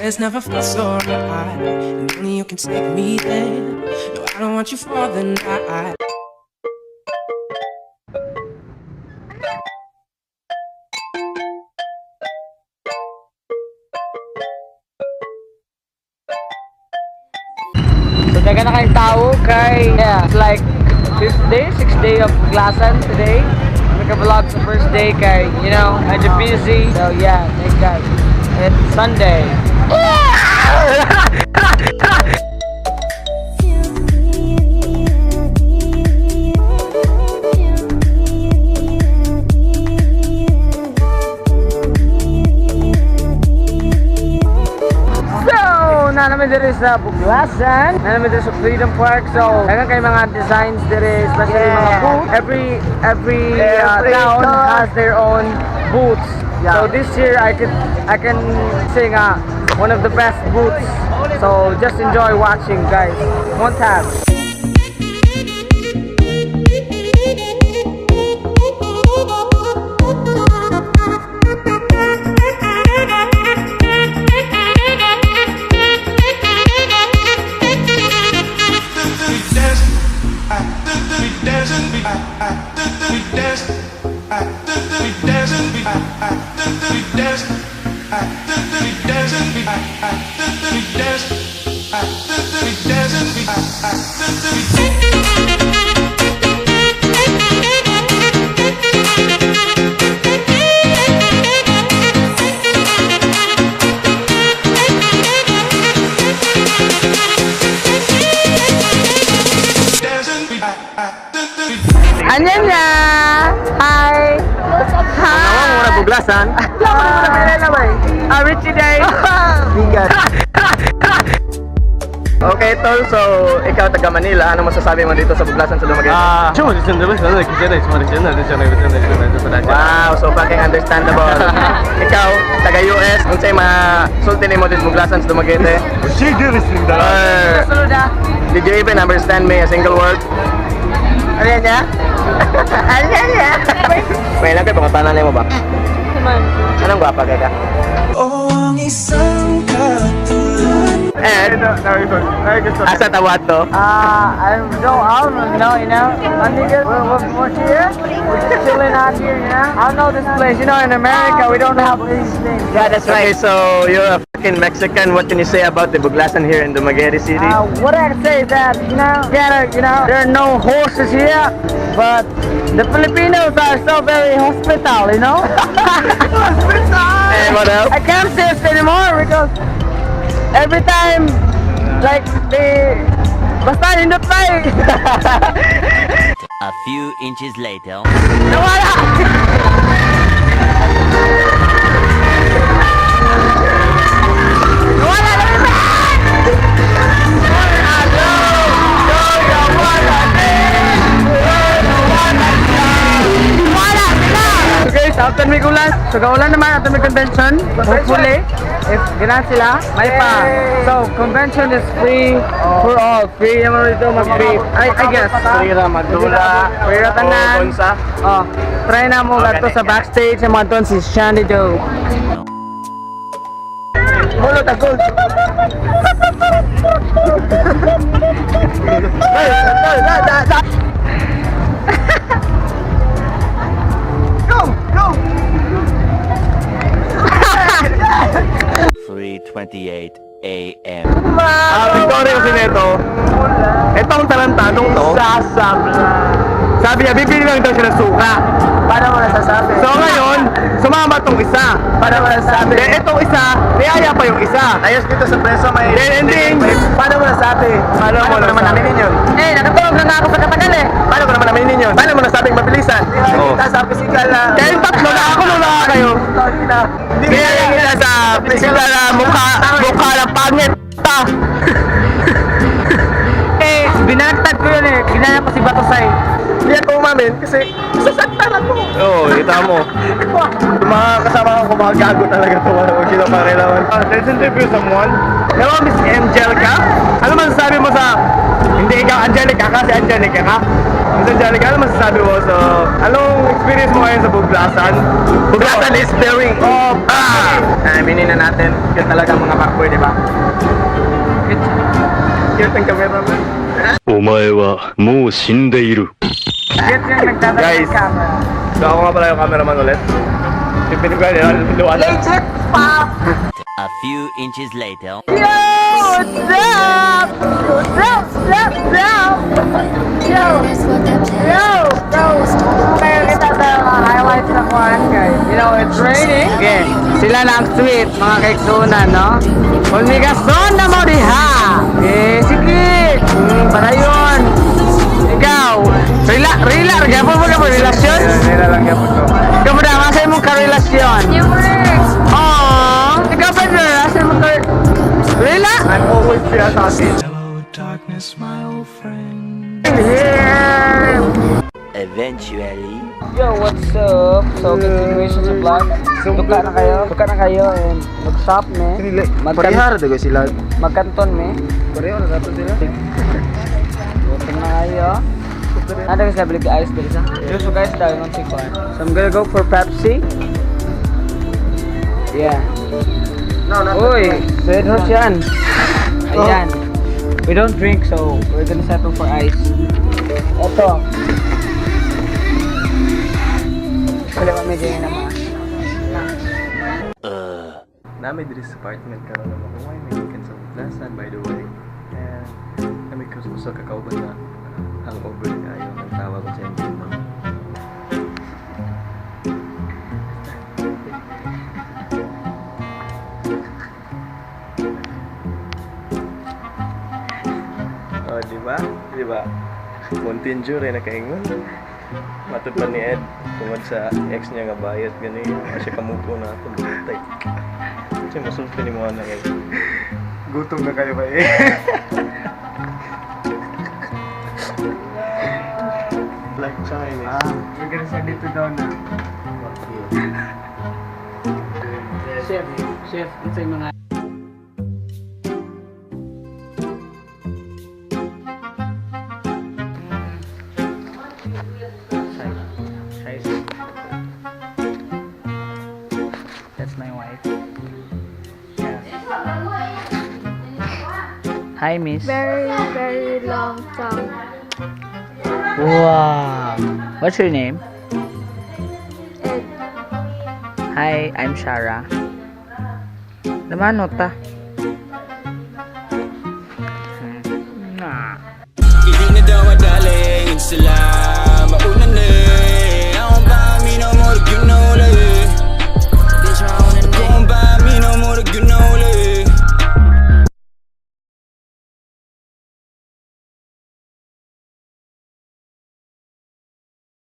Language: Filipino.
it's never felt so right. And only you can take me there. No, I don't want you for the night. So daga na kayong tao kay it's like 5th day, 6th day of Glasan today. Naka-vlog sa first day kay, you know, medyo busy. So yeah, thank God. It's Sunday. Namin diri sa Buglasan, namin diri sa Freedom Park. So, dagan kay mga designs diri, especially mga booths. Every town has their own booths. So this year I can sing one of the best booths. So just enjoy watching, guys. One tab. Anyanya! Hi! Hi! Muna Buglasan? Richie Day! Bigat! Okay, tol. So, ikaw taga Manila. Ano masasabi mo dito sa Buglasan sa Dumaguete? Wow, so fucking understandable. Ikaw, taga US. Ano sa'yo masulti mo dito sa Buglasan sa Dumaguete? Did you even understand me a single word? Ano yan niya? Ano yan niya? May lang kayo, pangapanan mo ba? Anong gwapa ka ka? Oh, ang isang katulad. And asa tawad to? I don't know, you know. We're here. We're chilling out here, you know. I don't know this place. You know, in America, we don't have these things. Yeah, that's right. Okay, so you're a fucking Mexican. What can you say about the Buglasan here in Dumaguete City? What I can say is that, you know, there are no horses here, but the Filipinos are so very hospitable, you know. And what else? I can't say this anymore because every time, like, basta hindot pa eh. A few inches later. Nawala! Nawala na rin ba? Okay, sa after may gulan. So gaulan naman after may convention. Hopefully, if ginan sila, may pa. So convention is free for all. Free naman dito mag-free. I guess. Free ra magdula. Free ra tanan. Bonsa. Oh, try na mo gato sa backstage ang mga si Shandy Joe. Mulo tagol. Go! 3:28 a.m. Victoria kasi nito. Itong talentadong to. Sabi niya, bibili lang daw siya ng suka. Paano mo nasasabi? So ngayon, sumama tong isa. Paano mo nasasabi? Then itong isa, niyaya pa yung isa. Ayos dito sa preso may... Then ending, Paano mo nasabi? paano mo naman namin yun? Nakatulog na ako sa katagal eh. Paano ko naman namin yun? Paano mo nasabing mabilisan? Kita sa physical na... Kaya yung tatlo na ako nung kayo. Kaya yung kita sa physical na mukha ng pangit. Binagtag ko yun eh. Ginaya ko si Batosay. Hindi ako umamin kasi sasaktan ako. Oo, kita mo. Yung mga kasama ko, mga gago talaga ito. Huwag sila pangailangan. Let's interview someone. Hello, Miss Angelica. Ano masasabi mo sa... Hindi ikaw Angelica kasi Angelica ka? Miss Angelica, ano masasabi mo sa... Anong experience mo ngayon sa Buglasan? Buglasan is very... Aminin na natin, yun talaga mga backboy, di ba? Cute ang cameraman. お前はもう死んでいる。 Cute yung nagdadala Guys. ng camera. So ako nga pala yung cameraman ulit. Pipinig ko yun, luwan na. Legit pop! A few inches later. Yo! What's up? What's up? What's up? Yo! Yo! Bro! Kaya kita sa mga highlights na kuhan, guys. You know, it's raining. Okay. Sila na ang sweet, mga kaiksunan, no? Ulmigason na mo diha! Eh, sige! Para yun! Ikaw! Rila! Gapon mo ka po relasyon? Nila lang yan po ito. Ikaw mo na, masay mong karelasyon? Yung works! Aww! Ikaw pa na, masay mong Rila! I'm always siya sa akin. Hello, darkness, my old friend. Yeah! Eventually. Yo, what's up? So, continuation sa vlog. Duka na kayo and mag-shop me. Parihara dago sila. Magkanton me. Pareho na dato sila. Gutom na kayo. Nada guys, nabili ka ice dito sa. So guys, dahil ng tikwan. So I'm gonna go for Pepsi. Yeah. No, not Uy, red horse yan. Ayan. We don't drink, so we're gonna settle for ice. Ito. Wala kami ganyan naman. Nami diri sa apartment karon na makuha may gikan sa Buglasan by the way. And nami ko sa kakauban na ang over kayo ang tawag ko sa inyo. Oh, di ba? Di ba? Mountain Dew rin nakaingon. Matod pa ni Ed tungod sa ex niya nga bayad gani kasi kamupo na ako butay. Kasi masulti ni mo na ngayon. Gutom na kayo ba eh? Black Chinese. We're gonna send it to Donna. Chef, ito yung mga... That's my wife. Yeah. Hi, miss. Very, very long tongue. Wow. What's your name? Ed. Hi, I'm Shara. Naman ta. Hindi na daw madaling sila